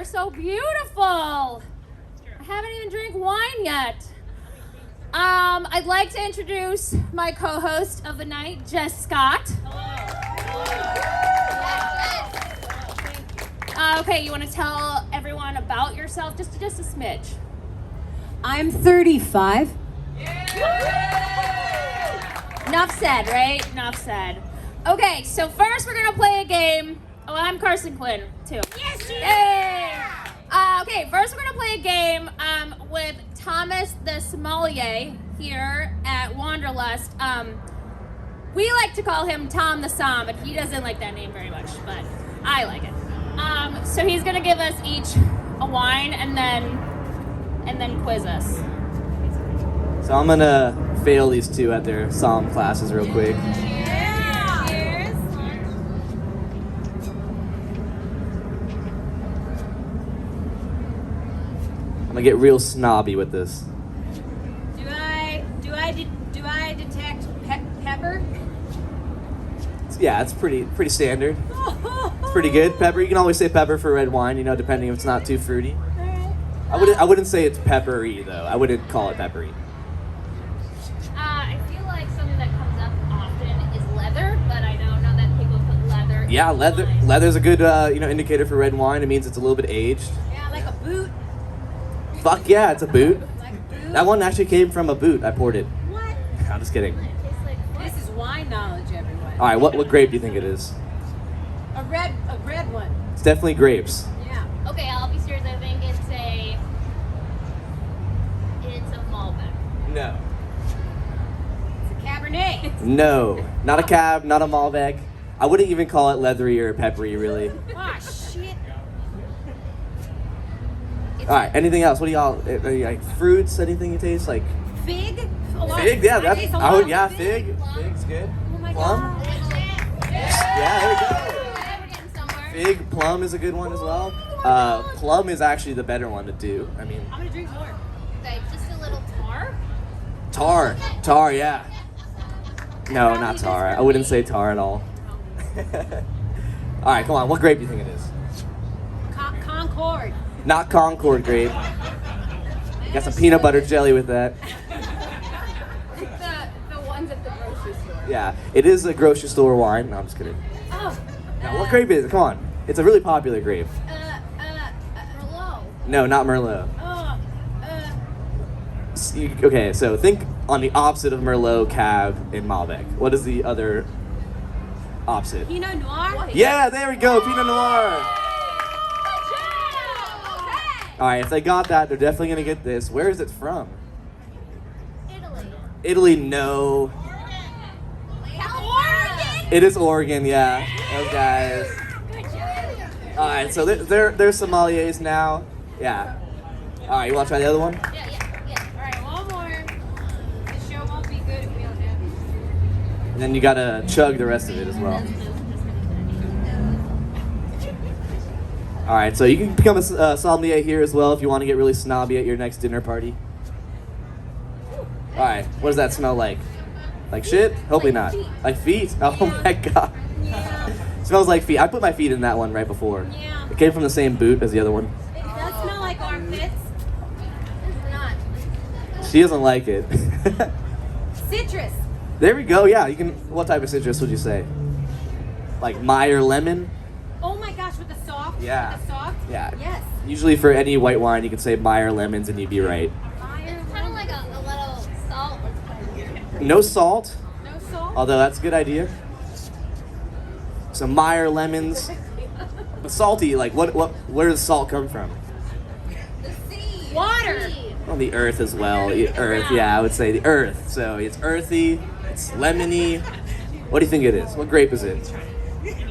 so beautiful. I haven't even drank wine yet. I'd like to introduce my co-host of the night, Jess Scott. Okay, you want to tell everyone about yourself? Just a smidge. I'm 35. Enough said, right? Enough said. Okay, so first we're gonna play a game. Oh, I'm Carson Quinn, too. Yes, you Yay! Okay, first we're gonna play a game with Thomas the Sommelier here at Wanderlust. We like to call him Tom the Som, but he doesn't like that name very much, but I like it. So he's gonna give us each a wine and then quiz us. So I'm gonna fail these two at their Somm classes real quick. Cheers. I'm gonna get real snobby with this. Do I detect pepper? Yeah, it's pretty standard. It's pretty good. Pepper. You can always say pepper for red wine, depending if it's not too fruity. I wouldn't say it's peppery though. I wouldn't call it peppery. I feel like something that comes up often is leather, but I don't know that people put leather. Yeah, in leather. wine. Leather's a good indicator for red wine. It means it's a little bit aged. Yeah, like a boot. Fuck yeah, it's a boot. Like a boot. That one actually came from a boot. I poured it. What? I'm just kidding. This is wine knowledge, everyone. All right, what grape do you think it is? A red one. It's definitely grapes. Yeah. Okay, I'll be serious. I think it's a Malbec. No. It's a Cabernet. No, not a Cab, not a Malbec. I wouldn't even call it leathery or peppery, really. Ah, shit. All right, anything else? What do y'all like? Fruits? Anything you taste like? Fig? A lot. Fig? Yeah, I that's. taste a lot of Fig. Fig's good. Oh my Plum? god. Yeah, there we go. We're getting somewhere. Fig, plum is a good one as well. Plum is actually the better one to do. I mean, I'm gonna drink more. Okay, just a little tar. tar, yeah. No, not tar. I wouldn't say tar at all. All right, come on. What grape do you think it is? Concord. Not Concord grape. Got some peanut butter jelly with that. The ones at the grocery store. Yeah, it is a grocery store wine. No, I'm just kidding. Oh. Now, what grape is it? Come on. It's a really popular grape. Merlot. No, not Merlot. Okay, so think on the opposite of Merlot, Cab, and Malbec. What is the other opposite? Pinot Noir? Yeah, there we go, Pinot Noir. All right, if they got that, they're definitely gonna get this. Where is it from? Italy. Italy, no. Oregon. It is Oregon, yeah. Those guys. All right, so they're sommeliers now. Yeah. All right, you want to try the other one? Yeah. Alright, one more. The show won't be good if we don't have these. And then you gotta chug the rest of it as well. All right, so you can become a sommelier here as well if you want to get really snobby at your next dinner party. All right, what does that smell like? Like shit? Hopefully not. Like feet? Oh my god. Yeah. Smells like feet. I put my feet in that one right before. Yeah. It came from the same boot as the other one. It does smell like armpits. It's not. She doesn't like it. Citrus. There we go. Yeah, you can. What type of citrus would you say? Like Meyer lemon? Oh my gosh, with the soft. Yeah. With the soft. Yeah. Yes. Usually for any white wine, you can say Meyer lemons and you'd be right. It's kind of like a little salt. No salt, No salt. although that's a good idea. Some Meyer lemons. But salty, like where does salt come from? The sea. Water. On the earth as well. The earth, yeah, I would say the earth. So it's earthy, it's lemony. What do you think it is? What grape is it? I think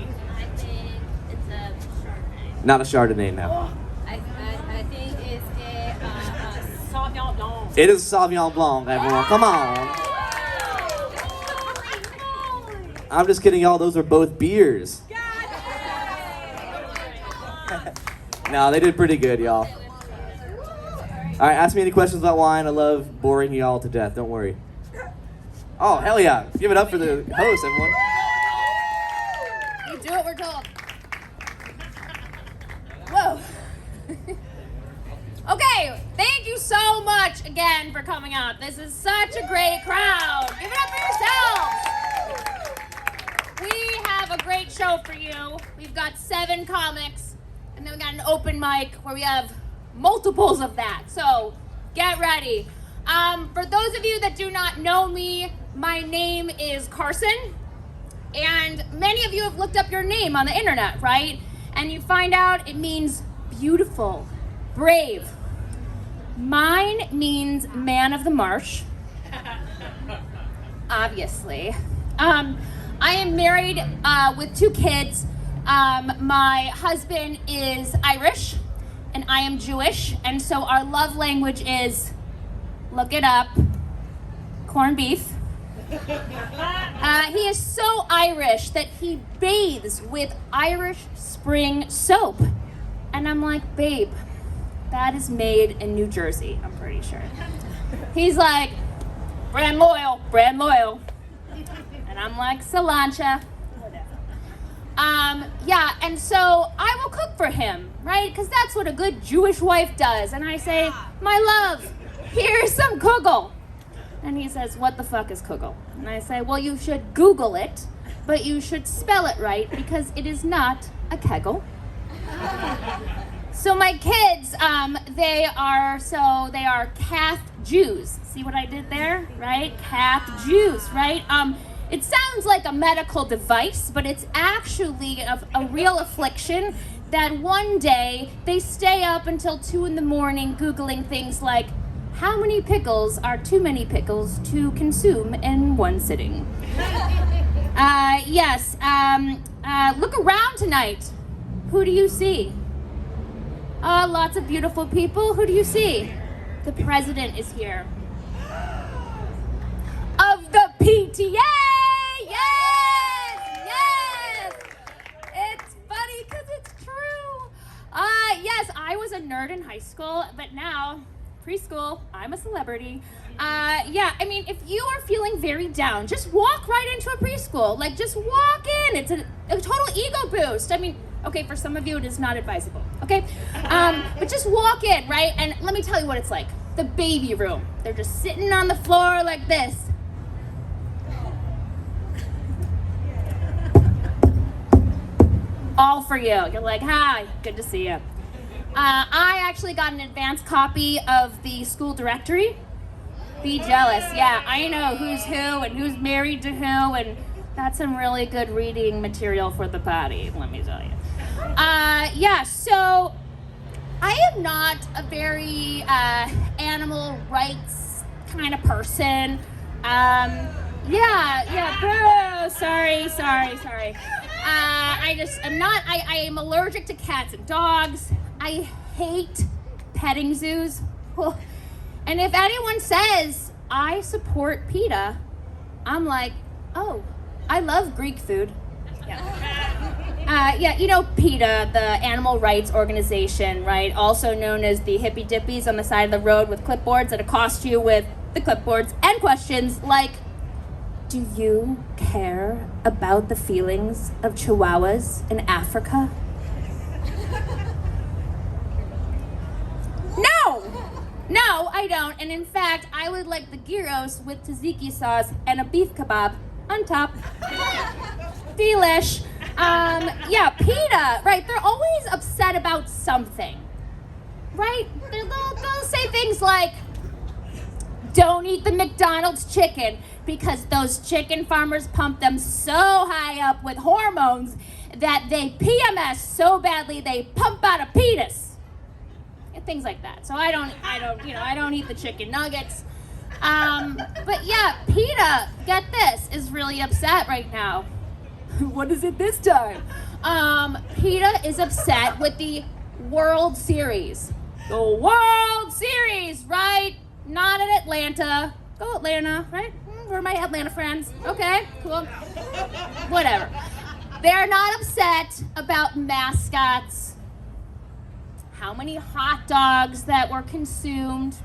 it's a Chardonnay. Not a Chardonnay now. I think it's a Sauvignon Blanc. It is Sauvignon Blanc, everyone. Come on. I'm just kidding, y'all. Those are both beers. No, they did pretty good, y'all. All right, ask me any questions about wine. I love boring y'all to death. Don't worry. Oh, hell yeah. Give it up for the host, everyone. You do what we're told. Whoa. Okay, thank you so much again for coming out. This is such a great crowd. Give it up for yourselves. We have a great show for you. We've got 7 comics, and then we got an open mic where we have multiples of that. So get ready. For those of you that do not know me, my name is Carson, and many of you have looked up your name on the internet, right? And you find out it means beautiful, brave. Mine means man of the marsh, obviously. I am married with 2 kids. My husband is Irish, and I am Jewish, and so our love language is, look it up, corned beef. He is so Irish that he bathes with Irish Spring soap. And I'm like, babe, that is made in New Jersey, I'm pretty sure. He's like, brand loyal. And I'm like, Solancha. Yeah, and so I will cook for him, right? Because that's what a good Jewish wife does. And I say, my love, here's some kugel. And he says, what the fuck is kugel? And I say, well, you should Google it, but you should spell it right because it is not a kegel. So my kids, they are Cath Jews. See what I did there, right? Cath Jews, right? It sounds like a medical device, but it's actually a real affliction that one day they stay up until 2 a.m. Googling things like, how many pickles are too many pickles to consume in one sitting? Yes, look around tonight. Who do you see? Lots of beautiful people. Who do you see? The president is here. Of the PTA! Yes! It's funny because it's true. Yes, I was a nerd in high school, but now, preschool, I'm a celebrity. Yeah, I mean, if you are feeling very down, just walk right into a preschool. Like, just walk in. It's a total ego boost. I mean, okay, for some of you, it is not advisable, okay? But just walk in, right? And let me tell you what it's like. The baby room. They're just sitting on the floor like this. All for you. You're like, hi, good to see you. I actually got an advanced copy of the school directory. Be jealous. Yeah, I know who's who and who's married to who, and that's some really good reading material for the potty, let me tell you. Yeah, so I am not a very animal rights kind of person. Boo, sorry. I am allergic to cats and dogs. I hate petting zoos. And if anyone says I support PETA, I'm like, oh, I love Greek food. Yeah, you know PETA, the animal rights organization, right? Also known as the hippy dippies on the side of the road with clipboards that accost you with the clipboards and questions like, do you care about the feelings of chihuahuas in Africa? No, I don't. And in fact, I would like the gyros with tzatziki sauce and a beef kebab on top. Delish. Yeah, PETA, right? They're always upset about something, right? They'll say things like, don't eat the McDonald's chicken because those chicken farmers pump them so high up with hormones that they PMS so badly they pump out a fetus. Things like that. So I don't eat the chicken nuggets. But yeah, PETA, get this, is really upset right now. What is it this time? PETA is upset with the World Series. The World Series, right? Not in Atlanta. Go Atlanta, right? We're my Atlanta friends. Okay, cool. Whatever. They're not upset about mascots. How many hot dogs that were consumed.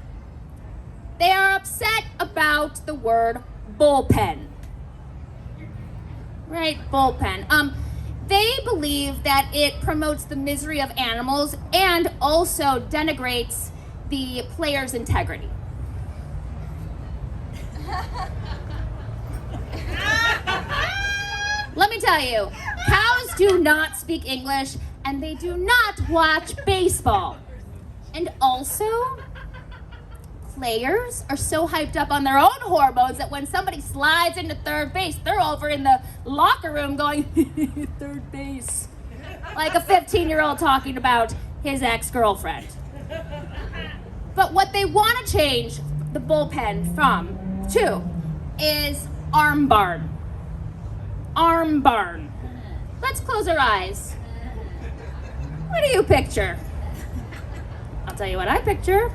They are upset about the word bullpen. Right, bullpen. They believe that it promotes the misery of animals and also denigrates the player's integrity. Let me tell you, cows do not speak English and they do not watch baseball. And also, players are so hyped up on their own hormones that when somebody slides into third base, they're over in the locker room going, third base. Like a 15-year-old talking about his ex-girlfriend. But what they want to change the bullpen from, too, is arm barn. Arm barn. Let's close our eyes. What do you picture? I'll tell you what I picture.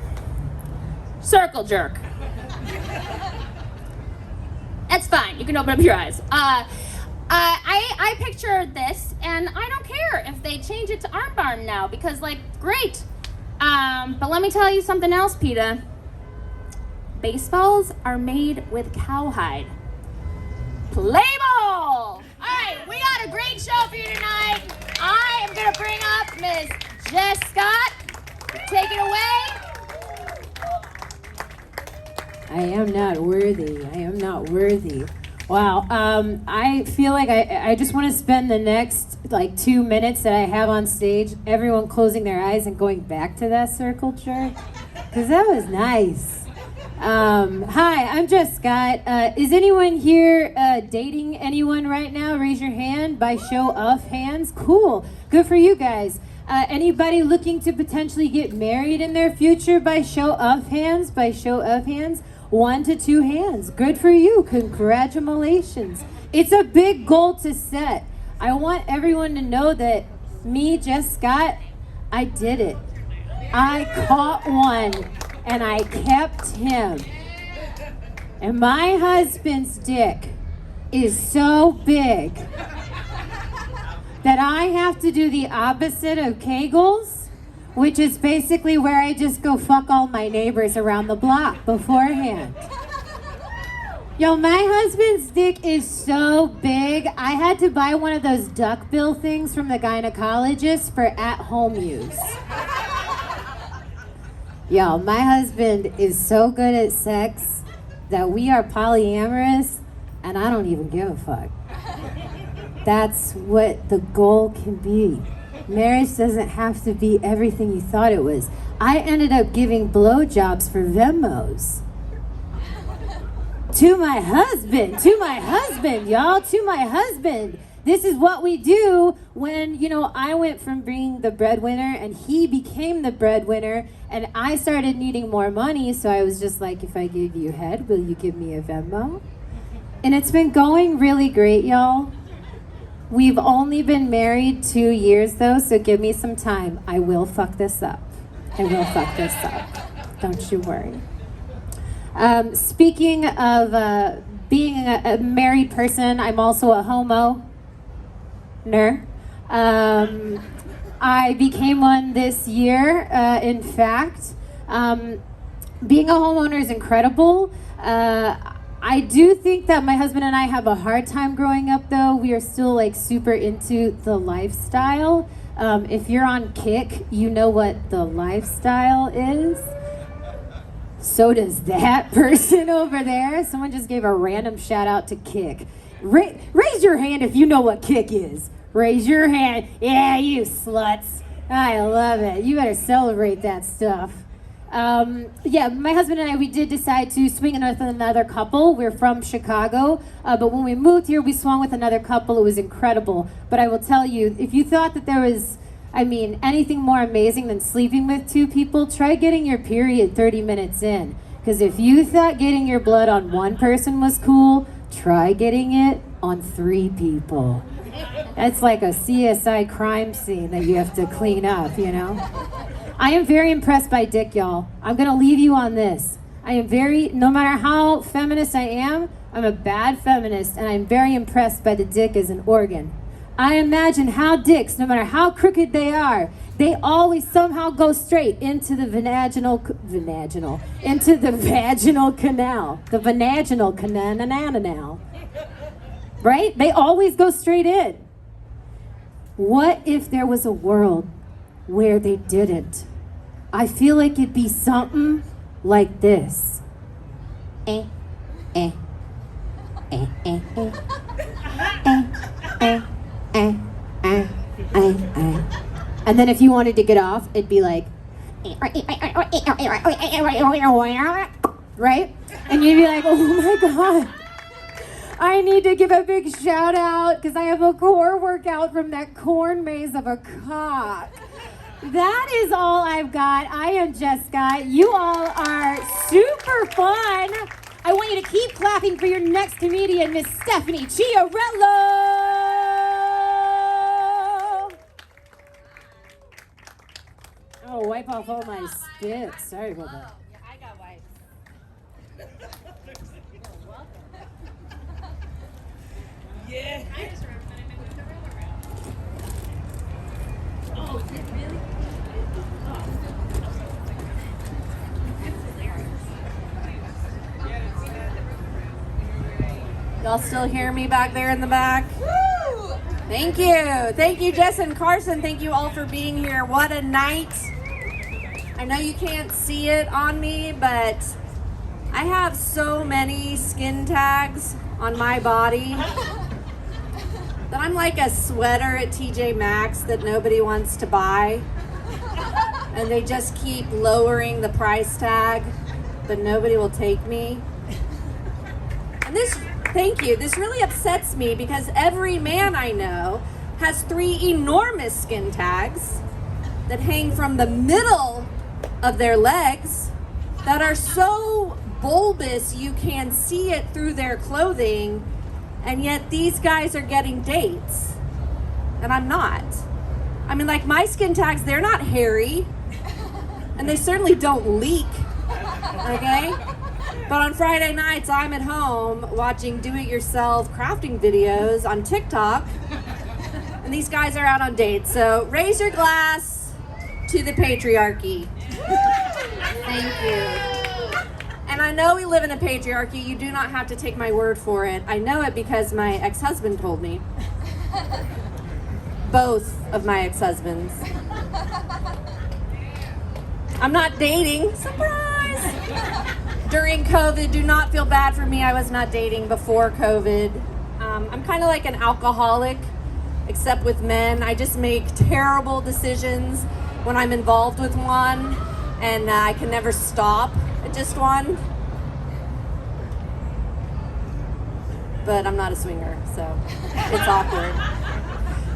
Circle jerk. That's fine. You can open up your eyes. I picture this, and I don't care if they change it to arm barn now because, like, great. But let me tell you something else, PETA. Baseballs are made with cowhide. Play ball! All right, we got a great show for you tonight. I am going to bring up Ms. Jess Scott. Take it away. I am not worthy. I am not worthy. Wow. I feel like I just want to spend the next 2 minutes that I have on stage, everyone closing their eyes and going back to that circle jerk, because that was nice. Hi, I'm Jess Scott. Is anyone here dating anyone right now? Raise your hand by show of hands. Cool. Good for you guys. Anybody looking to potentially get married in their future by show of hands? By show of hands. 1 to 2 hands. Good for you. Congratulations. It's a big goal to set. I want everyone to know that me, Jess Scott, I did it. I caught one and I kept him. And my husband's dick is so big that I have to do the opposite of Kegels, which is basically where I just go fuck all my neighbors around the block beforehand. Yo, my husband's dick is so big, I had to buy one of those duckbill things from the gynecologist for at-home use. Yo, my husband is so good at sex that we are polyamorous, and I don't even give a fuck. That's what the goal can be. Marriage doesn't have to be everything you thought it was. I ended up giving blowjobs for Venmos. To my husband, y'all, to my husband. This is what we do when, I went from being the breadwinner and he became the breadwinner and I started needing more money. So I was just like, if I give you head, will you give me a Venmo? And it's been going really great, y'all. We've only been married 2 years though, so give me some time. I will fuck this up. Don't you worry. Speaking of being a married person, I'm also a homo. I became one this year, in fact. Being a homeowner is incredible. I do think that my husband and I have a hard time growing up, though. We are still super into the lifestyle. If you're on Kick, you know what the lifestyle is. So does that person over there. Someone just gave a random shout out to Kick. Raise your hand if you know what Kick is. Raise your hand. Yeah, you sluts. I love it. You better celebrate that stuff. My husband and I, we did decide to swing with another couple. We're from Chicago, but when we moved here, we swung with another couple. It was incredible. But I will tell you, if you thought that there was, anything more amazing than sleeping with 2 people, try getting your period 30 minutes in. Because if you thought getting your blood on 1 person was cool, try getting it on 3 people. That's like a CSI crime scene that you have to clean up, I am very impressed by dick, y'all. I'm gonna leave you on this. No matter how feminist I am, I'm a bad feminist, and I'm very impressed by the dick as an organ. I imagine how dicks, no matter how crooked they are, they always somehow go straight into the vaginal canal. The vaginal canal. Right? They always go straight in. What if there was a world where they didn't? I feel like it'd be something like this. Eh, eh, eh, eh, eh, eh, eh, eh, eh, eh, eh. And then if you wanted to get off, it'd be like, right? And you'd be like, oh my God, I need to give a big shout out because I have a core workout from that corn maze of a cock. That is all I've got. I am Jessica. You all are super fun. I want you to keep clapping for your next comedian, Miss Stephanie Chiarello. Oh, wipe off all my spit. Sorry about that. I got wipes. Yeah. I just remember when I moved the roller around. Oh, is it really? Y'all still hear me back there in the back? Woo! Thank you. Thank you, Jess and Carson. Thank you all for being here. What a night. I know you can't see it on me, but I have so many skin tags on my body that I'm like a sweater at TJ Maxx that nobody wants to buy. And they just keep lowering the price tag, but nobody will take me. And thank you, this really upsets me because every man I know has 3 enormous skin tags that hang from the middle of their legs that are so bulbous you can see it through their clothing, and yet these guys are getting dates and I'm not. I mean, like, my skin tags, they're not hairy and they certainly don't leak, okay? But on Friday nights, I'm at home watching do-it-yourself crafting videos on TikTok, and these guys are out on dates. So raise your glass to the patriarchy. Thank you. And I know we live in a patriarchy. You do not have to take my word for it. I know it because my ex-husband told me. Both of my ex-husbands. I'm not dating. Surprise! During COVID, do not feel bad for me. I was not dating before COVID. I'm kind of like an alcoholic, except with men. I just make terrible decisions when I'm involved with one, and I can never stop at just one. But I'm not a swinger, so it's awkward.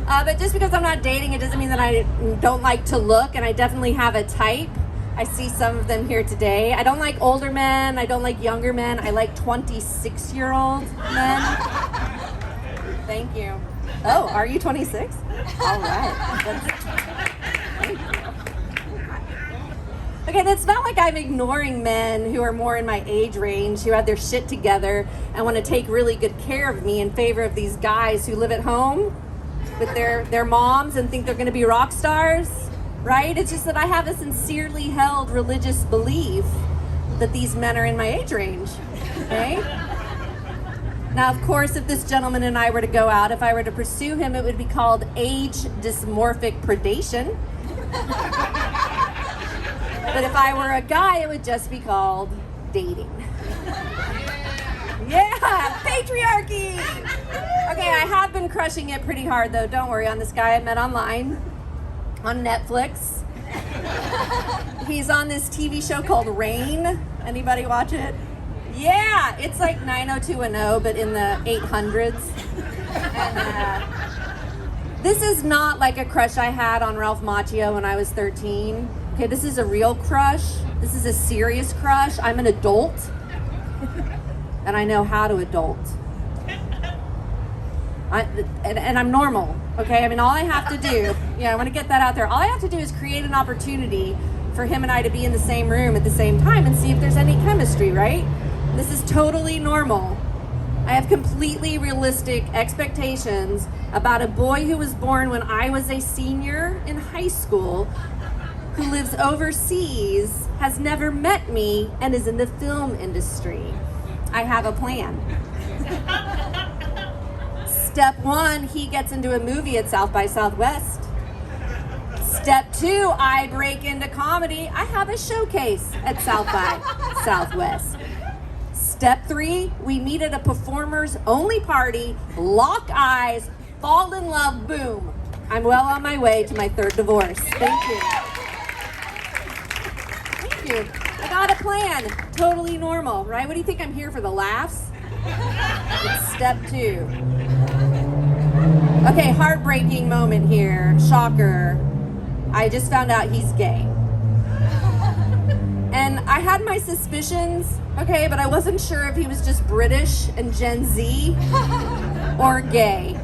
But just because I'm not dating, it doesn't mean that I don't like to look, and I definitely have a type. I see some of them here today. I don't like older men. I don't like younger men. I like 26-year-old men. Thank you. Oh, are you 26? All right. Thank you. Okay, it's not like I'm ignoring men who are more in my age range, who have their shit together and want to take really good care of me in favor of these guys who live at home with their moms and think they're going to be rock stars. Right? It's just that I have a sincerely held religious belief that these men are in my age range. Okay? Now, of course, if this gentleman and I were to go out, if I were to pursue him, it would be called age dysmorphic predation. But if I were a guy, it would just be called dating. Yeah, patriarchy! Okay, I have been crushing it pretty hard, though. Don't worry, on this guy I met online. On Netflix. He's on this TV show called Rain. Anybody watch it? Yeah, it's like 90210, but in the 800s. And this is not like a crush I had on Ralph Macchio when I was 13. Okay, this is a real crush. This is a serious crush. I'm an adult, and I know how to adult. And I'm normal, okay? I mean, all I have to do, I want to get that out there. All I have to do is create an opportunity for him and I to be in the same room at the same time and see if there's any chemistry, right? This is totally normal. I have completely realistic expectations about a boy who was born when I was a senior in high school, who lives overseas, has never met me, and is in the film industry. I have a plan. Step 1, he gets into a movie at South by Southwest. Step 2, I break into comedy. I have a showcase at South by Southwest. Step 3, we meet at a performers only party, lock eyes, fall in love, boom. I'm well on my way to my 3rd divorce. Thank you. Thank you. I got a plan. Totally normal, right? What do you think I'm here for, the laughs? It's step 2. Okay, heartbreaking moment here. Shocker. I just found out he's gay. And I had my suspicions, okay, but I wasn't sure if he was just British and Gen Z or gay.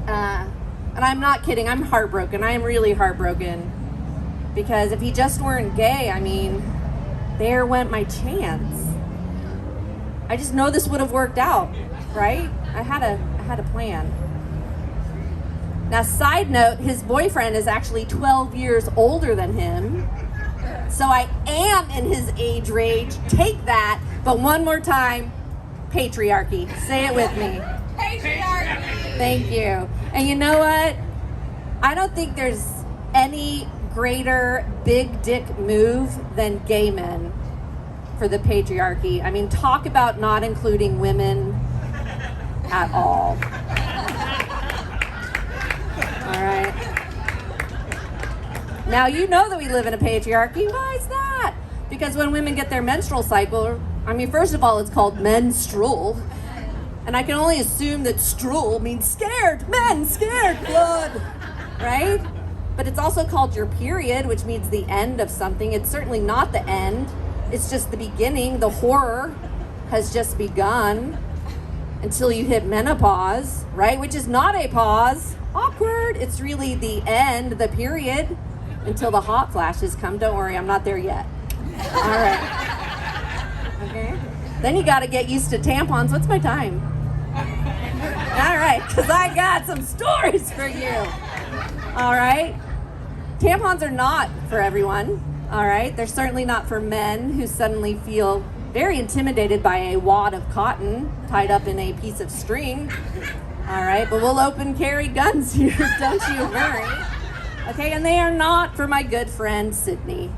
And I'm not kidding, I'm heartbroken. I am really heartbroken. Because if he just weren't gay, I mean, there went my chance. I just know this would have worked out, right? I had a plan. Now, side note, his boyfriend is actually 12 years older than him. So I am in his age range. Take that. But one more time, patriarchy. Say it with me. Patriarchy. Thank you. And you know what? I don't think there's any greater big dick move than gay men for the patriarchy. I mean, talk about not including women at all. All right. Now, you know that we live in a patriarchy. Why is that? Because when women get their menstrual cycle, I mean, first of all, it's called menstrual. And I can only assume that strul means scared. Men, scared, blood. Right? But it's also called your period, which means the end of something. It's certainly not the end. It's just the beginning. The horror has just begun until you hit menopause, right? Which is not a pause. Awkward. It's really the end, the period, until the hot flashes come. Don't worry, I'm not there yet. All right. Okay. Then you got to get used to tampons. What's my time? All right, because I got some stories for you. All right. Tampons are not for everyone. All right. They're certainly not for men who suddenly feel very intimidated by a wad of cotton tied up in a piece of string. All right. But we'll open carry guns here. Don't you worry. Okay. And they are not for my good friend, Sydney.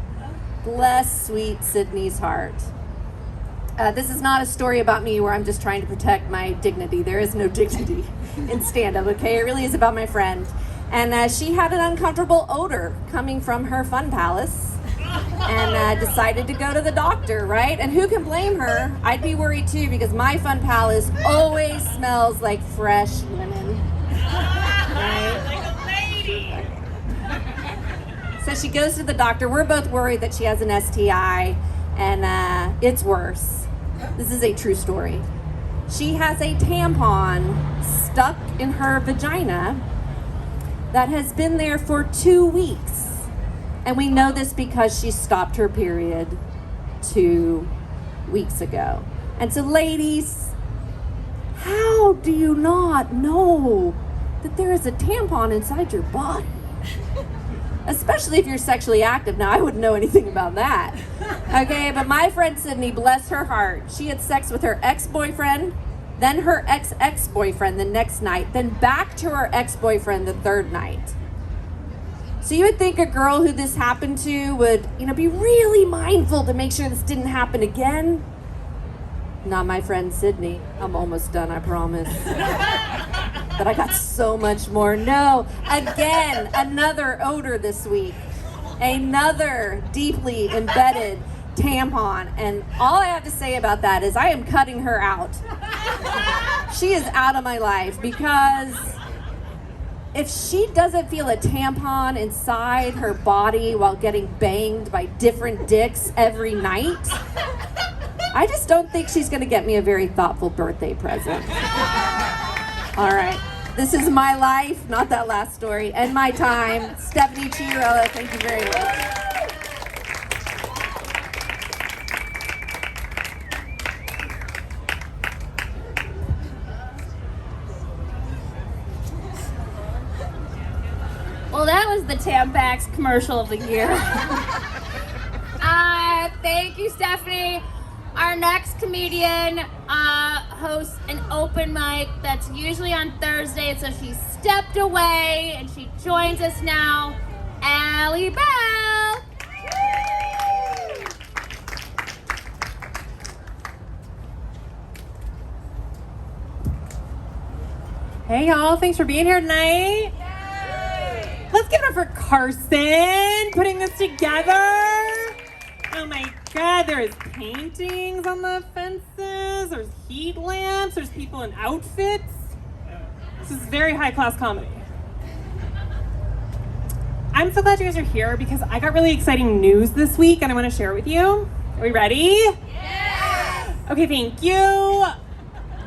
Bless sweet Sydney's heart. This is not a story about me where I'm just trying to protect my dignity. There is no dignity in stand-up, okay? It really is about my friend. And she had an uncomfortable odor coming from her fun palace and decided to go to the doctor, right? And who can blame her? I'd be worried too because my fun palace always smells like fresh linen. Right? Like a lady. So she goes to the doctor. We're both worried that she has an STI, and it's worse. This is a true story. She has a tampon stuck in her vagina that has been there for 2 weeks. And we know this because she stopped her period 2 weeks ago. And so, ladies, how do you not know that there is a tampon inside your body? Especially if you're sexually active. Now, I wouldn't know anything about that. Okay, but my friend Sydney, bless her heart, she had sex with her ex-boyfriend, then her ex-ex-boyfriend the next night, then back to her ex-boyfriend the third night. So you would think a girl who this happened to would, be really mindful to make sure this didn't happen again. Not my friend Sydney. I'm almost done, I promise. But I got so much more. No, again, another odor this week. Another deeply embedded tampon. And all I have to say about that is I am cutting her out. She is out of my life because if she doesn't feel a tampon inside her body while getting banged by different dicks every night, I just don't think she's going to get me a very thoughtful birthday present. All right. This is my life, not that last story, and my time. Stephanie Chiarella, thank you very much. Well, that was the Tampax commercial of the year. Thank you, Stephanie. Our next comedian hosts an open mic that's usually on Thursday, so she stepped away and she joins us now. Allie Bell. Hey y'all, thanks for being here tonight. Let's give it up for Carson putting this together. Oh my God, there's paintings on the fences, there's heat lamps, there's people in outfits. This is very high class comedy. I'm so glad you guys are here because I got really exciting news this week and I want to share it with you. Are we ready? Yes! Okay, thank you.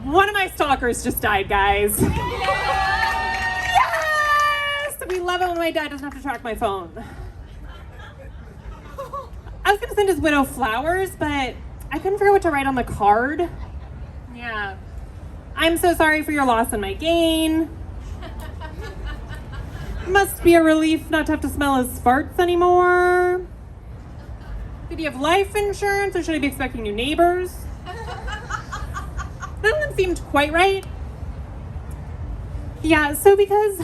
One of my stalkers just died, guys. Yes! We love it when my dad doesn't have to track my phone. I was gonna send his widow flowers, but I couldn't figure out what to write on the card. Yeah. I'm so sorry for your loss and my gain. Must be a relief not to have to smell his farts anymore. Did he have life insurance or should I be expecting new neighbors? None of them seemed quite right. Yeah, so because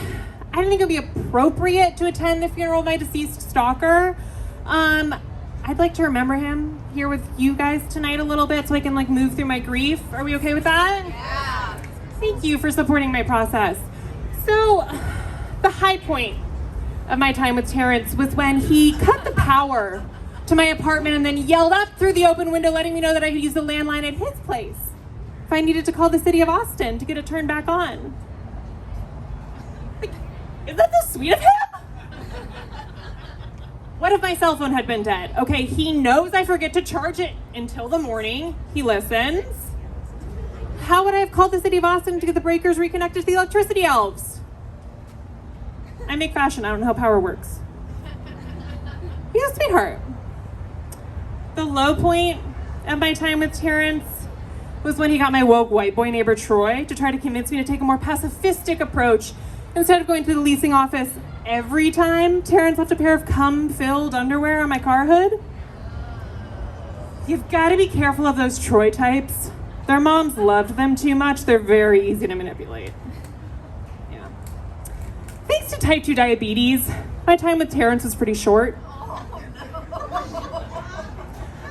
I didn't think it would be appropriate to attend the funeral of my deceased stalker, I'd like to remember him here with you guys tonight a little bit so I can like move through my grief. Are we okay with that? Yeah. Thank you for supporting my process. So, the high point of my time with Terrence was when he cut the power to my apartment and then yelled up through the open window letting me know that I could use the landline at his place if I needed to call the city of Austin to get it turned back on. Like, is that so sweet of him? What if my cell phone had been dead? Okay, he knows I forget to charge it until the morning. He listens. How would I have called the city of Austin to get the breakers reconnected to the electricity elves? I make fashion, I don't know how power works. He's a sweetheart. The low point of my time with Terrence was when he got my woke white boy neighbor Troy to try to convince me to take a more pacifistic approach instead of going to the leasing office every time Terrence left a pair of cum-filled underwear on my car hood. You've got to be careful of those Troy types. Their moms loved them too much. They're very easy to manipulate. Yeah. Thanks to type 2 diabetes, my time with Terrence was pretty short.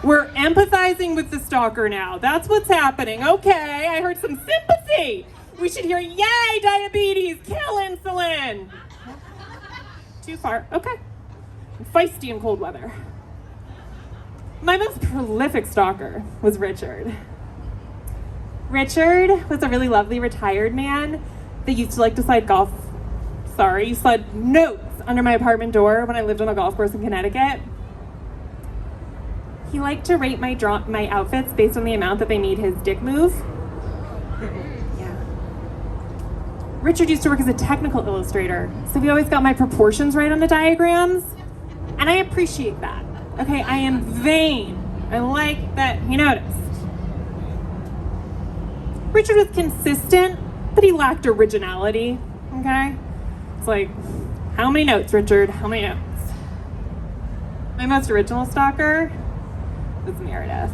We're empathizing with the stalker now. That's what's happening. Okay, I heard some sympathy. We should hear, yay, diabetes, kill insulin. Too far, okay. I'm feisty in cold weather. My most prolific stalker was Richard. Richard was a really lovely retired man that used to like to slide notes under my apartment door when I lived on a golf course in Connecticut. He liked to rate my outfits based on the amount that they made his dick move. Yeah. Richard used to work as a technical illustrator, so he always got my proportions right on the diagrams, and I appreciate that. Okay, I am vain. I like that he noticed. Richard was consistent, but he lacked originality, okay? It's like, how many notes, Richard? How many notes? My most original stalker was Meredith.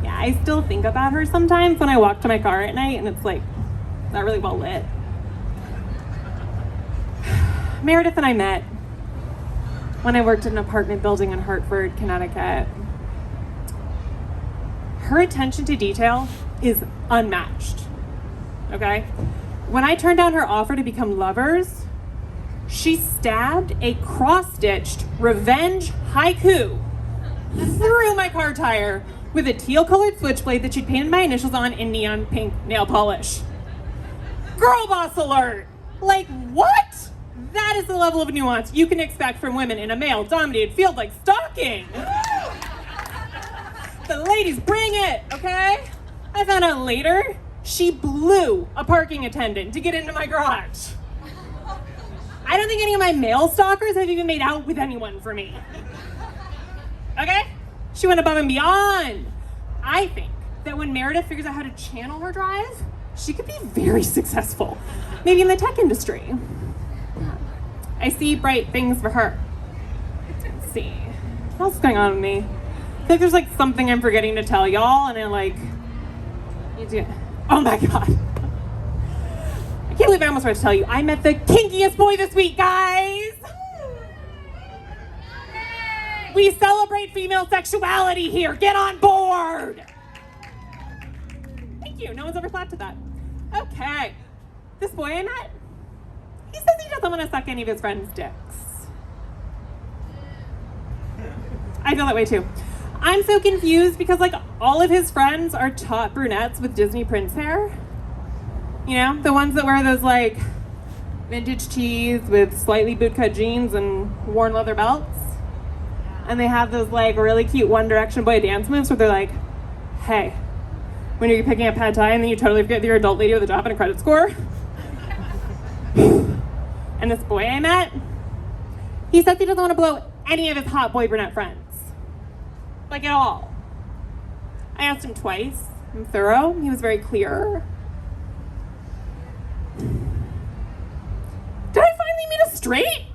Yeah, I still think about her sometimes when I walk to my car at night and it's like, not really well lit. Meredith and I met when I worked in an apartment building in Hartford, Connecticut. Her attention to detail is unmatched, okay? When I turned down her offer to become lovers, she stabbed a cross-stitched revenge haiku through my car tire with a teal-colored switchblade that she'd painted my initials on in neon pink nail polish. Girl boss alert! Like, what? That is the level of nuance you can expect from women in a male-dominated field like stalking. The ladies bring it, okay? I found out later, she blew a parking attendant to get into my garage. I don't think any of my male stalkers have even made out with anyone for me. Okay? She went above and beyond. I think that when Meredith figures out how to channel her drive, she could be very successful. Maybe in the tech industry. I see bright things for her. Let's see. What else is going on with me? I feel like there's like something I'm forgetting to tell y'all, and oh my God. I can't believe I almost forgot to tell you. I met the kinkiest boy this week, guys! We celebrate female sexuality here. Get on board. Thank you. No one's ever clapped at that. Okay. This boy I met, he says he doesn't want to suck any of his friends' dicks. I feel that way too. I'm so confused because like all of his friends are taut brunettes with Disney Prince hair. You know, the ones that wear those like vintage tees with slightly bootcut jeans and worn leather belts. And they have those like really cute One Direction boy dance moves where they're like, hey, when you're picking up pad thai and then you totally forget that you're an adult lady with a job and a credit score. And this boy I met, he says he doesn't want to blow any of his hot boy brunette friends. Like at all. I asked him twice. I'm thorough. He was very clear. Did I finally meet a straight?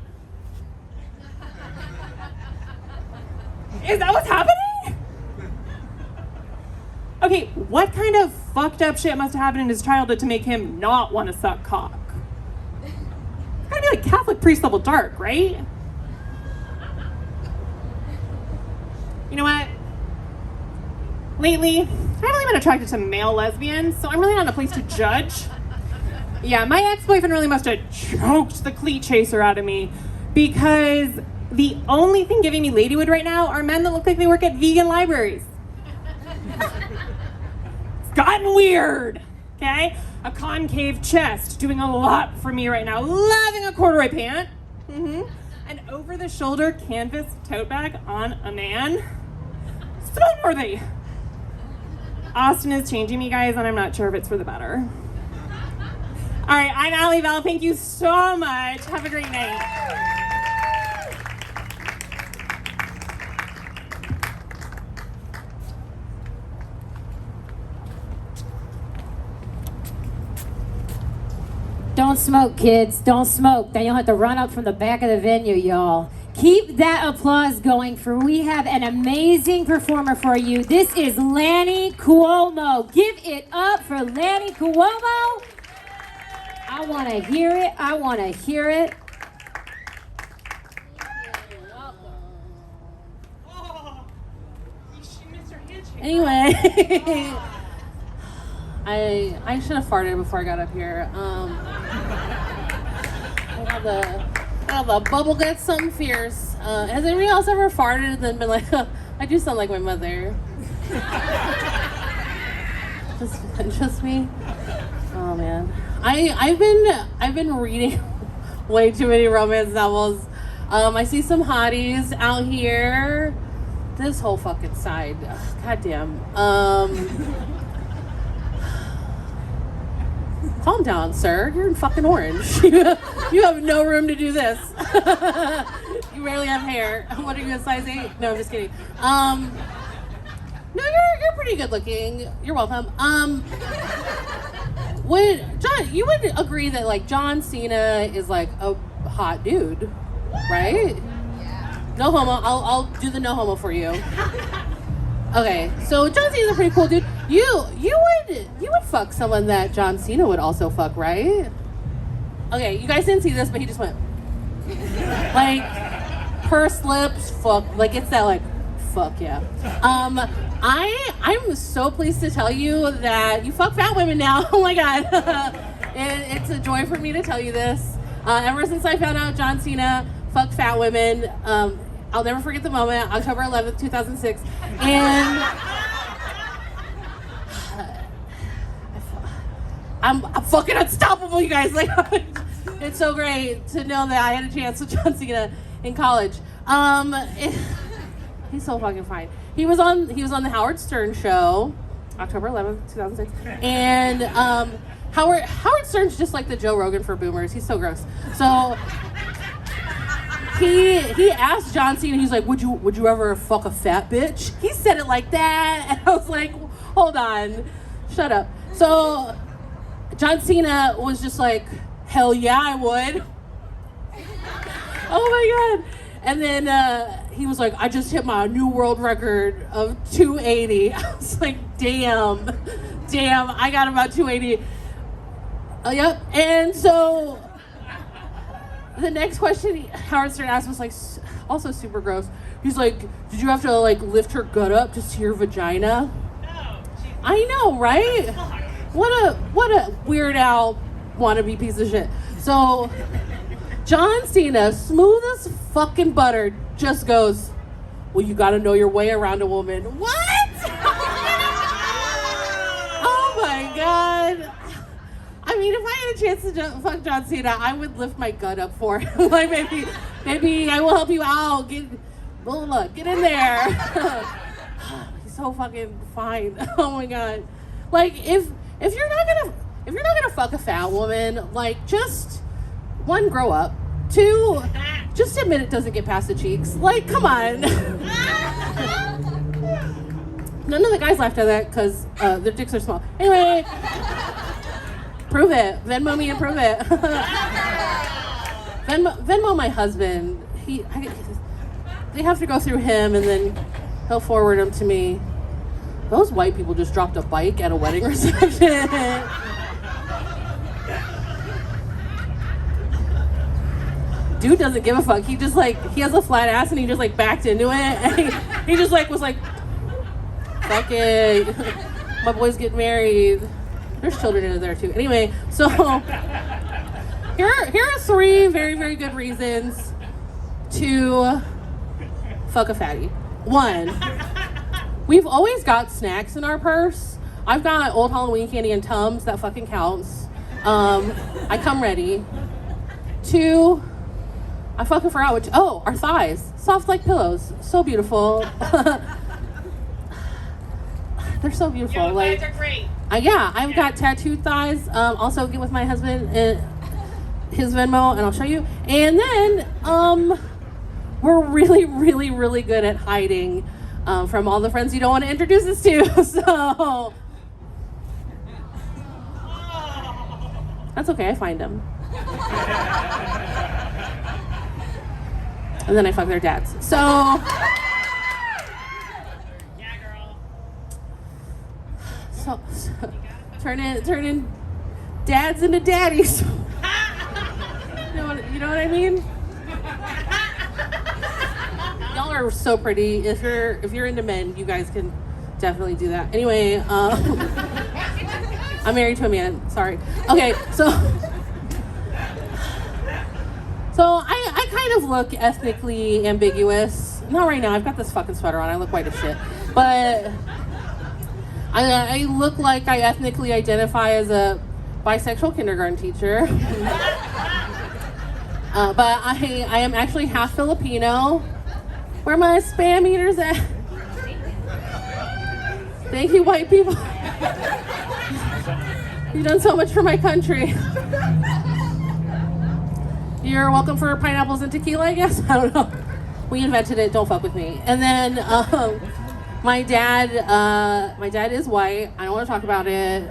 Is that what's happening? Okay, what kind of fucked up shit must have happened in his childhood to make him not want to suck cock? It's gotta be like Catholic priest level dark, right? You know what? Lately, I've really been attracted to male lesbians, so I'm really not in a place to judge. Yeah, my ex-boyfriend really must have choked the cleat chaser out of me because the only thing giving me ladywood right now are men that look like they work at vegan libraries. It's gotten weird, okay? A concave chest doing a lot for me right now. Loving a corduroy pant. An over-the-shoulder canvas tote bag on a man. Spoon-worthy. Austin is changing me, guys, and I'm not sure if it's for the better. All right, I'm Allie Val. Thank you so much. Have a great night. Don't smoke, kids. Don't smoke. Then you'll have to run up from the back of the venue, y'all. Keep that applause going, for we have an amazing performer for you. This is Lanny Cuomo. Give it up for Lanny Cuomo. I want to hear it. I want to hear it. Anyway, I should have farted before I got up here. I have the bubble gut something fierce. Has anybody else ever farted and then been like, I do sound like my mother? just me? Oh man. I've been reading way too many romance novels. I see some hotties out here. This whole fucking side. Ugh, goddamn. Calm down, sir. You're in fucking orange. You have no room to do this. You barely have hair. What are you, a size 8? No, I'm just kidding. No, you're pretty good looking. You're welcome. John, you would agree that like John Cena is like a hot dude, right? Yeah. No homo. I'll do the no homo for you. Okay, so John Cena's a pretty cool dude. You would fuck someone that John Cena would also fuck, right? Okay, you guys didn't see this, but he just went like pursed lips, fuck. Like it's that like fuck yeah. I'm so pleased to tell you that you fuck fat women now. Oh my god. It's a joy for me to tell you this. Ever since I found out John Cena fucked fat women, I'll never forget the moment, October 11th, 2006. And I'm fucking unstoppable, you guys. Like, it's so great to know that I had a chance with John Cena in college. He's so fucking fine. He was on the Howard Stern show, October 11th, 2006. And Howard Stern's just like the Joe Rogan for boomers. He's so gross. So he asked John Cena, he's like, would you ever fuck a fat bitch? He said it like that. And I was like, hold on, shut up. So John Cena was just like, hell yeah, I would. Oh my god. And then he was like, I just hit my new world record of 280. I was like, damn, I got about 280. Yep. And so the next question Howard Stern asked was like, also super gross. He's like, did you have to like lift her gut up to see her vagina? I know, right? What a Weird Al wannabe piece of shit. So John Cena, smooth as fucking butter, just goes, well, you gotta know your way around a woman. What? Oh my God. I mean, if I had a chance to fuck John Cena, I would lift my gut up for him. Like, maybe I will help you out. Get in there. He's so fucking fine. Oh my God. Like, if you're not gonna fuck a fat woman, like, just one, grow up. Two, just admit it doesn't get past the cheeks. Like, come on. None of the guys laughed at that because their dicks are small. Anyway. Prove it. Venmo me and prove it. Venmo my husband. They have to go through him and then he'll forward them to me. Those white people just dropped a bike at a wedding reception. Dude doesn't give a fuck. He just like, he has a flat ass and he just like backed into it. And he just like was like, fuck it. My boy's getting married. There's children in there too. Anyway, so here are 3 very, very good reasons to fuck a fatty. 1, we've always got snacks in our purse. I've got old Halloween candy and Tums. That fucking counts. I come ready. 2, I fucking forgot what. Our thighs, soft like pillows, so beautiful. They're so beautiful. Like, thighs are great. Yeah, I've got tattooed thighs. Also, get with my husband and his Venmo, and I'll show you. And then, we're really, really, really good at hiding from all the friends you don't want to introduce us to. So that's okay. I find them, and then I fuck their dads. So. So, turn in dads into daddies. You know what I mean? Y'all are so pretty. If you're into men, you guys can definitely do that. Anyway, I'm married to a man. Sorry. Okay, so I kind of look ethnically ambiguous. Not right now. I've got this fucking sweater on. I look white as shit, but. I look like I ethnically identify as a bisexual kindergarten teacher. But I am actually half Filipino. Where are my spam eaters at? Thank you, white people. You've done so much for my country. You're welcome for pineapples and tequila, I guess? I don't know. We invented it. Don't fuck with me. And then... My dad is white. I don't want to talk about it.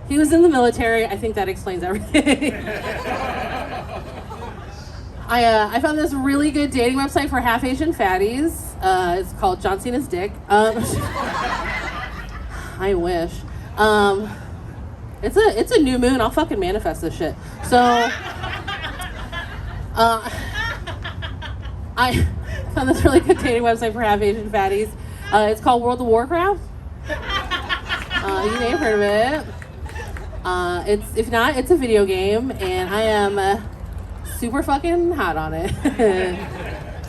He was in the military. I think that explains everything. I found this really good dating website for half Asian fatties. It's called John Cena's Dick. I wish. It's a new moon. I'll fucking manifest this shit. So, I found this really good dating website for half Asian fatties. It's called World of Warcraft. You may have heard of it. If not, it's a video game, and I am super fucking hot on it.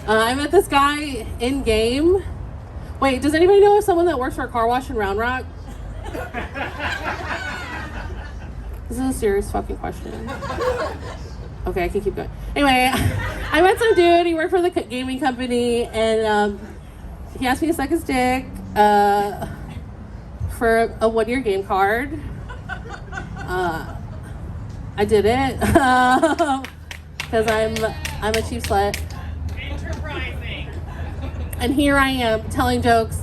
I met this guy in game. Wait, does anybody know someone that works for a car wash in Round Rock? This is a serious fucking question. Okay, I can keep going. Anyway, I met some dude. He worked for the gaming company, and he asked me to suck his dick for a 1-year game card. I did it because I'm a cheap slut. Enterprising. And here I am telling jokes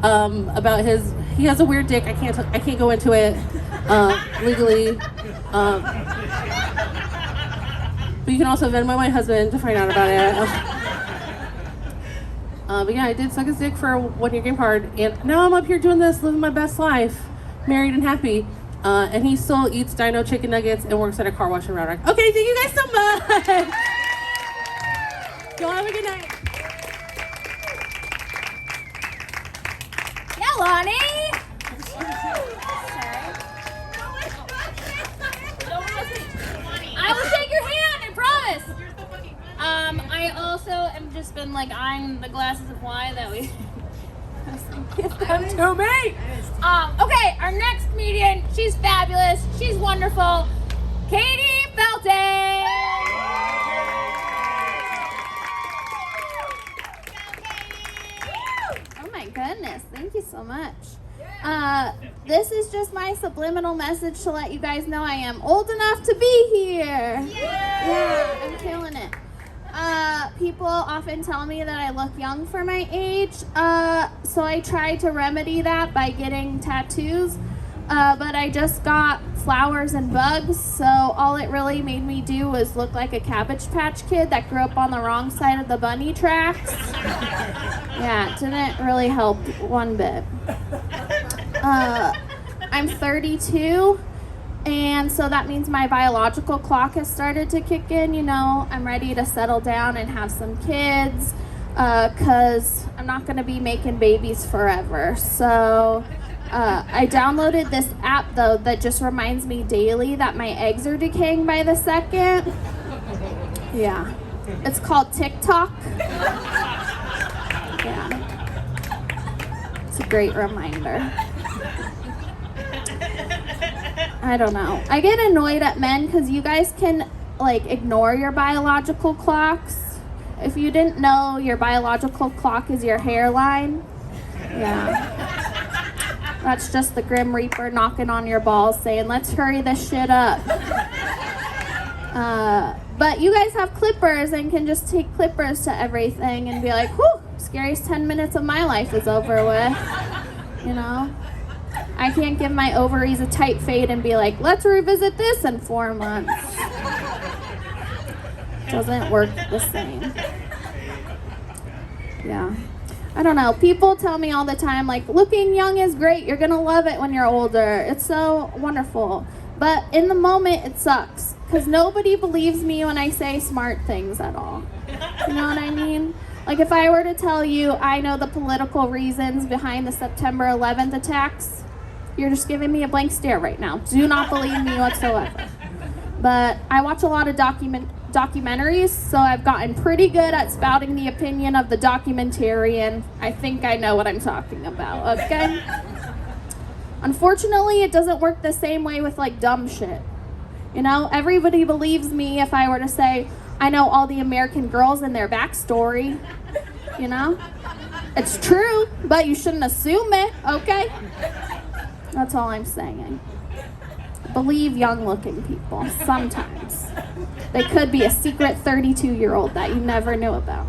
about his. He has a weird dick. I can't go into it legally. But you can also Venmo my husband to find out about it. But yeah, I did suck his dick for a 1-year game card, and now I'm up here doing this, living my best life, married and happy. And he still eats dino chicken nuggets and works at a car wash in Round Rock. Okay, thank you guys so much. Y'all have a good night. Yeah, Lonnie. I will shake your hand, I promise. I also am just been like eyeing the glasses of wine that we give them to me. Okay, our next comedian, she's fabulous, she's wonderful, Katie Felton. Oh my goodness, thank you so much. This is just my subliminal message to let you guys know I am old enough to be here. Yeah, I'm killing it. People often tell me that I look young for my age, so I try to remedy that by getting tattoos, but I just got flowers and bugs, so all it really made me do was look like a Cabbage Patch Kid that grew up on the wrong side of the bunny tracks. Yeah, it didn't really help one bit. I'm 32, and so that means my biological clock has started to kick in. You know, I'm ready to settle down and have some kids, because I'm not going to be making babies forever. So I downloaded this app, though, that just reminds me daily that my eggs are decaying by the second. Yeah. It's called TikTok. Yeah. It's a great reminder. I don't know. I get annoyed at men because you guys can, like, ignore your biological clocks. If you didn't know, your biological clock is your hairline. Yeah. That's just the Grim Reaper knocking on your balls saying, let's hurry this shit up. But you guys have clippers and can just take clippers to everything and be like, whew, scariest 10 minutes of my life is over with. You know? I can't give my ovaries a tight fade and be like, let's revisit this in 4 months. Doesn't work the same. Yeah. I don't know. People tell me all the time, like, looking young is great. You're going to love it when you're older. It's so wonderful. But in the moment, it sucks. Because nobody believes me when I say smart things at all. You know what I mean? Like, if I were to tell you I know the political reasons behind the September 11th attacks, you're just giving me a blank stare right now. Do not believe me whatsoever. But I watch a lot of documentaries, so I've gotten pretty good at spouting the opinion of the documentarian. I think I know what I'm talking about, okay? Unfortunately, it doesn't work the same way with, like, dumb shit. You know, everybody believes me if I were to say, I know all the American girls and their backstory, you know? It's true, but you shouldn't assume it, okay? That's all I'm saying. Believe young-looking people, sometimes. They could be a secret 32-year-old that you never knew about.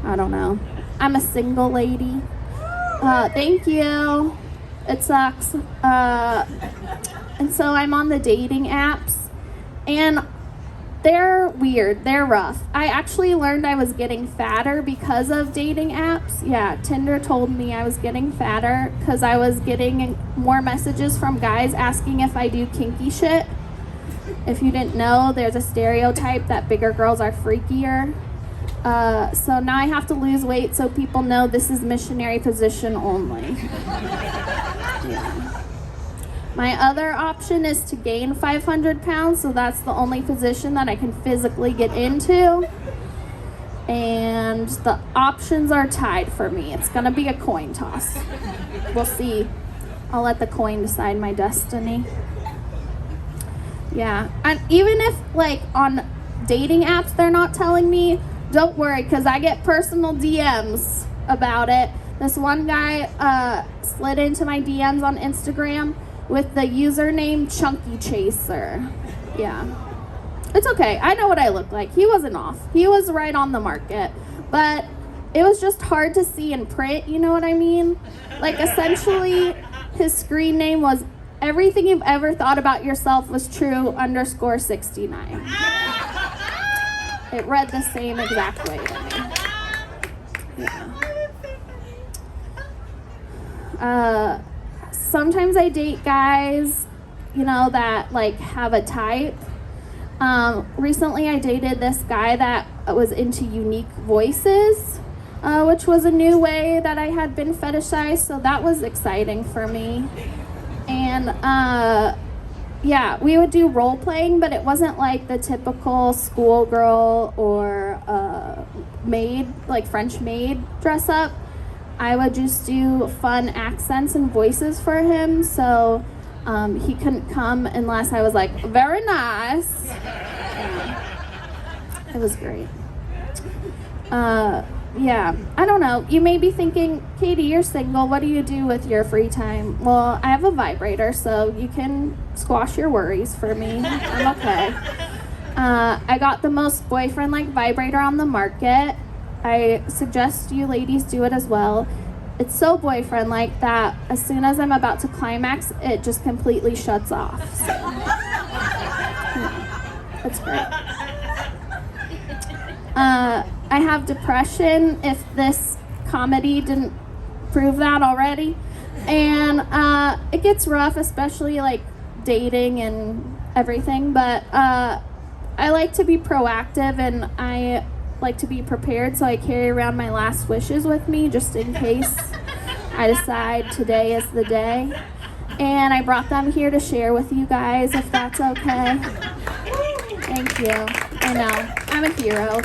I don't know. I'm a single lady. Thank you. It sucks. And so I'm on the dating apps, and they're weird. They're rough. I actually learned I was getting fatter because of dating apps. Yeah, Tinder told me I was getting fatter because I was getting more messages from guys asking if I do kinky shit. If you didn't know, there's a stereotype that bigger girls are freakier. So now I have to lose weight so people know this is missionary position only. Yeah. My other option is to gain 500 pounds, so that's the only position that I can physically get into. And the options are tied for me. It's gonna be a coin toss. We'll see. I'll let the coin decide my destiny. Yeah, and even if, like, on dating apps they're not telling me, don't worry, because I get personal DMs about it. This one guy slid into my DMs on Instagram with the username Chunky Chaser. Yeah. It's okay. I know what I look like. He wasn't off. He was right on the market. But it was just hard to see in print, you know what I mean? Like, essentially, his screen name was everything you've ever thought about yourself was true _69. It read the same exact way to me. Yeah. Sometimes I date guys, you know, that, like, have a type. Recently I dated this guy that was into unique voices, which was a new way that I had been fetishized, so that was exciting for me. And yeah, we would do role playing, but it wasn't like the typical schoolgirl or maid, like French maid dress up. I would just do fun accents and voices for him, so he couldn't come unless I was like, very nice. It was great. Yeah, I don't know. You may be thinking, Katie, you're single. What do you do with your free time? Well, I have a vibrator, so you can squash your worries for me. I'm okay. I got the most boyfriend-like vibrator on the market. I suggest you ladies do it as well. It's so boyfriend-like that as soon as I'm about to climax, it just completely shuts off. So, yeah, it's great. I have depression, if this comedy didn't prove that already. And it gets rough, especially like dating and everything. But I like to be proactive and I like to be prepared, so I carry around my last wishes with me just in case I decide today is the day. And I brought them here to share with you guys, if that's okay. Thank you. I know, I'm a hero.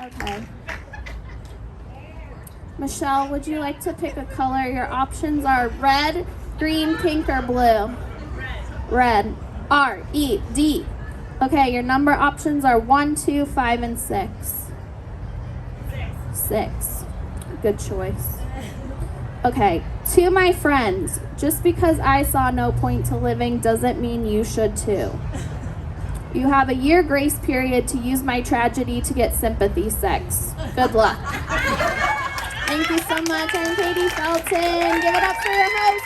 Okay. Michelle, would you like to pick a color? Your options are red, green, pink, or blue. Red. R-E-D. Okay, your number options are 1, 2, 5, and 6. 6. Good choice. Okay, to my friends, just because I saw no point to living doesn't mean you should too. You have a year grace period to use my tragedy to get sympathy sex. Good luck. Thank you so much. I'm Katie Felton. Give it up for your host.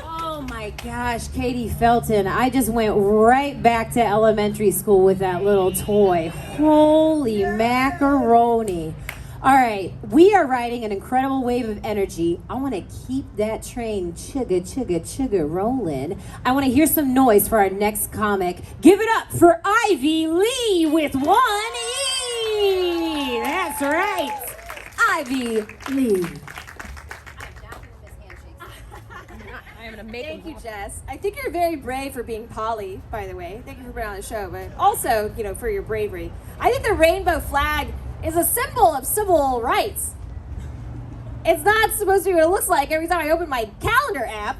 Oh my gosh, Katie Felton. I just went right back to elementary school with that little toy. Holy macaroni. All right, we are riding an incredible wave of energy. I want to keep that train chugga, chugga, chugga rolling. I want to hear some noise for our next comic. Give it up for Ivy Lee with 1 E. That's right, Ivy Lee. Thank you, Jess. I think you're very brave for being Polly, by the way. Thank you for being on the show, but also, for your bravery. I think the rainbow flag is a symbol of civil rights. It's not supposed to be what it looks like every time I open my calendar app.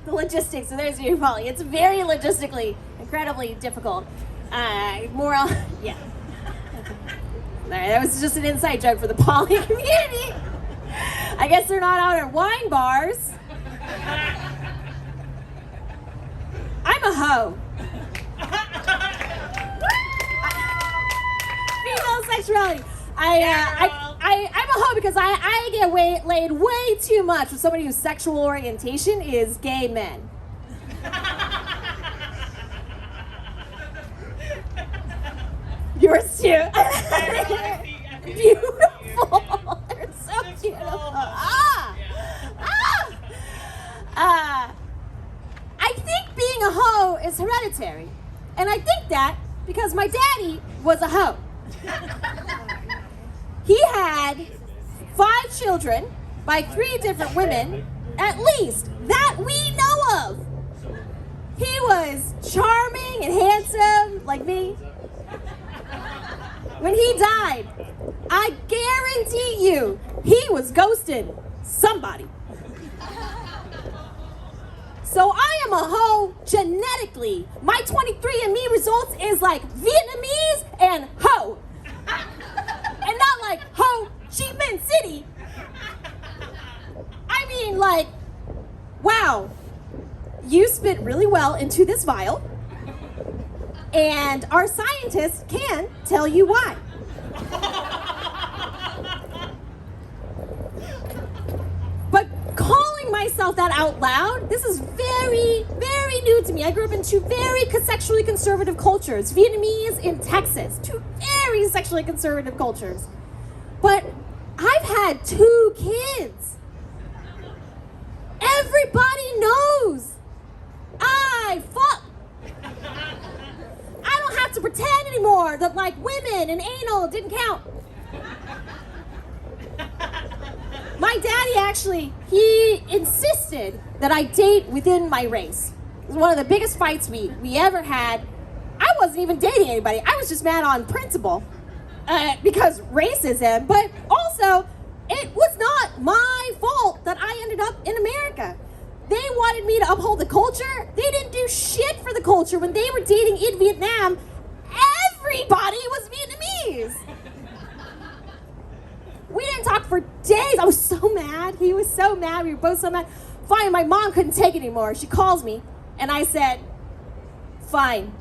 The logistics, so there's you, Polly. It's very logistically incredibly difficult. Yeah. All right, that was just an inside joke for the Polly community. I guess they're not out at wine bars. I'm a hoe. Female sexuality. I'm a hoe because I get laid way too much with somebody whose sexual orientation is gay men. Yours too. Beautiful. They're so beautiful. I think being a hoe is hereditary. And I think that because my daddy was a hoe. He had 5 children by 3 different women, at least, that we know of. He was charming and handsome, like me. When he died, I guarantee you, he was ghosting somebody. So I am a hoe genetically. My 23andMe results is like Vietnamese and hoe. And not like Ho Chi Minh City. I mean like, wow, you spit really well into this vial, and our scientists can tell you why. But calling myself that out loud, this is very, very new to me. I grew up in 2 very sexually conservative cultures, Vietnamese in Texas, 2 very sexually conservative cultures. But I've had 2 kids. Everybody knows my fault. I don't have to pretend anymore that like women and anal didn't count. My daddy actually, he insisted that I date within my race. It was one of the biggest fights we ever had. I wasn't even dating anybody. I was just mad on principle because racism, but also it was not my fault that I ended up in America. They wanted me to uphold the culture. They didn't do shit for the culture. When they were dating in Vietnam, everybody was Vietnamese. We didn't talk for days. I was so mad. He was so mad. We were both so mad. Finally, my mom couldn't take it anymore. She calls me, and I said, fine.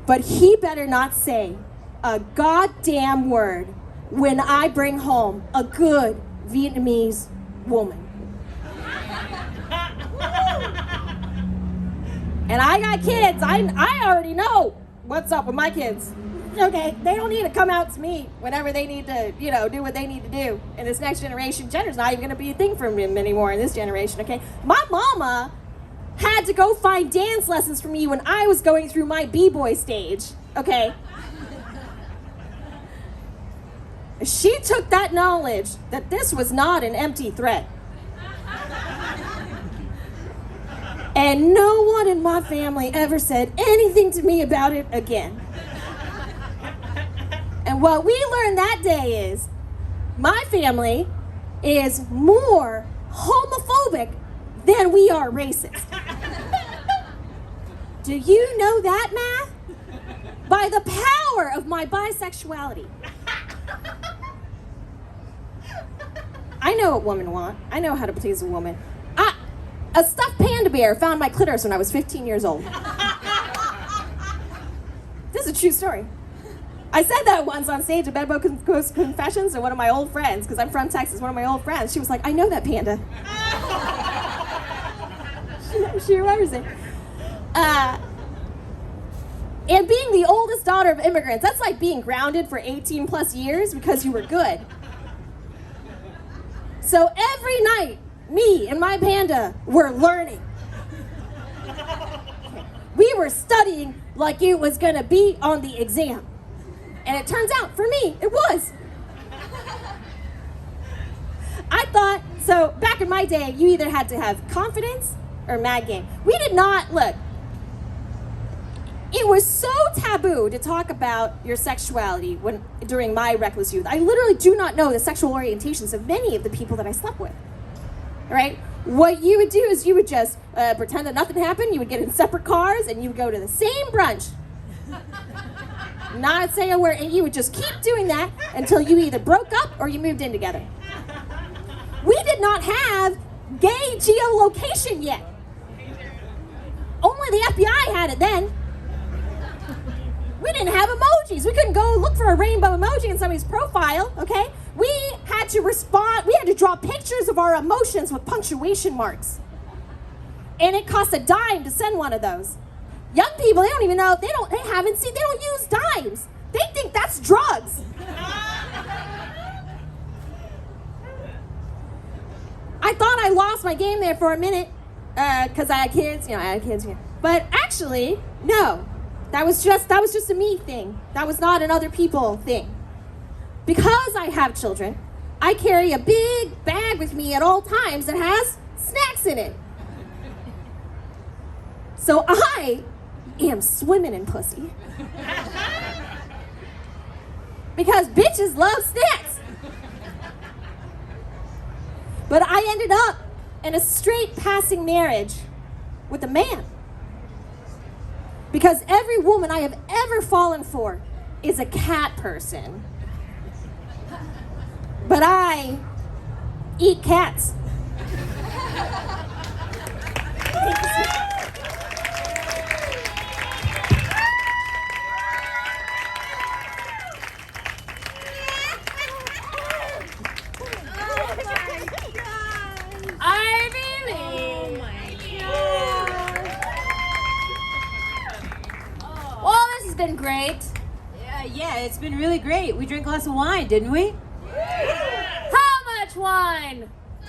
But he better not say a goddamn word when I bring home a good Vietnamese woman. And I got kids. I already know what's up with my kids. Okay, they don't need to come out to me whenever they need to, do what they need to do. In this next generation, gender's not even going to be a thing for them anymore in this generation, okay? My mama had to go find dance lessons for me when I was going through my b-boy stage, okay? She took that knowledge that this was not an empty threat. And no one in my family ever said anything to me about it again. And what we learned that day is my family is more homophobic than we are racist. Do you know that, math? By the power of my bisexuality. I know what women want. I know how to please a woman. A stuffed panda bear found my clitoris when I was 15 years old. This is a true story. I said that once on stage at Bedbo Confessions to one of my old friends, because I'm from Texas, one of my old friends. She was like, I know that panda. She remembers it. And being the oldest daughter of immigrants, that's like being grounded for 18 plus years because you were good. So every night, me and my panda were learning. We were studying like it was gonna be on the exam. And it turns out, for me, it was. I thought, so back in my day, you either had to have confidence or mad game. We did not, look, it was so taboo to talk about your sexuality during my reckless youth. I literally do not know the sexual orientations of many of the people that I slept with, right? What you would do is you would just pretend that nothing happened. You would get in separate cars and you would go to the same brunch. Not say a word, and you would just keep doing that until you either broke up or you moved in together. We did not have gay geolocation yet. Only the FBI had it then. We didn't have emojis. We couldn't go look for a rainbow emoji in somebody's profile, okay? We had to respond, we had to draw pictures of our emotions with punctuation marks. And it cost a dime to send one of those. Young people, they don't even know, they don't use dimes. They think that's drugs. I thought I lost my game there for a minute, because I had kids, But actually, no. That was just a me thing. That was not an other people thing. Because I have children, I carry a big bag with me at all times that has snacks in it. So I am swimming in pussy. Because bitches love snacks. But I ended up in a straight passing marriage with a man. Because every woman I have ever fallen for is a cat person. But I eat cats. I believe. Well, this has been great. Yeah, it's been really great. We drank a glass of wine, didn't we? How much wine? So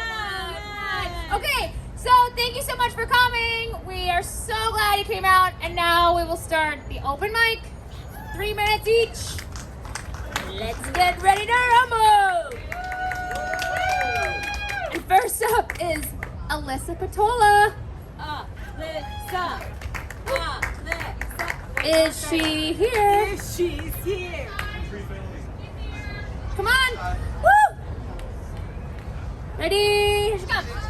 much. Okay, so thank you so much for coming. We are so glad you came out. And now we will start the open mic. 3 minutes each. Let's get ready to rumble. And first up is Alyssa Patola. Is she here? She's here. Come on. Woo! Ready? Here she comes.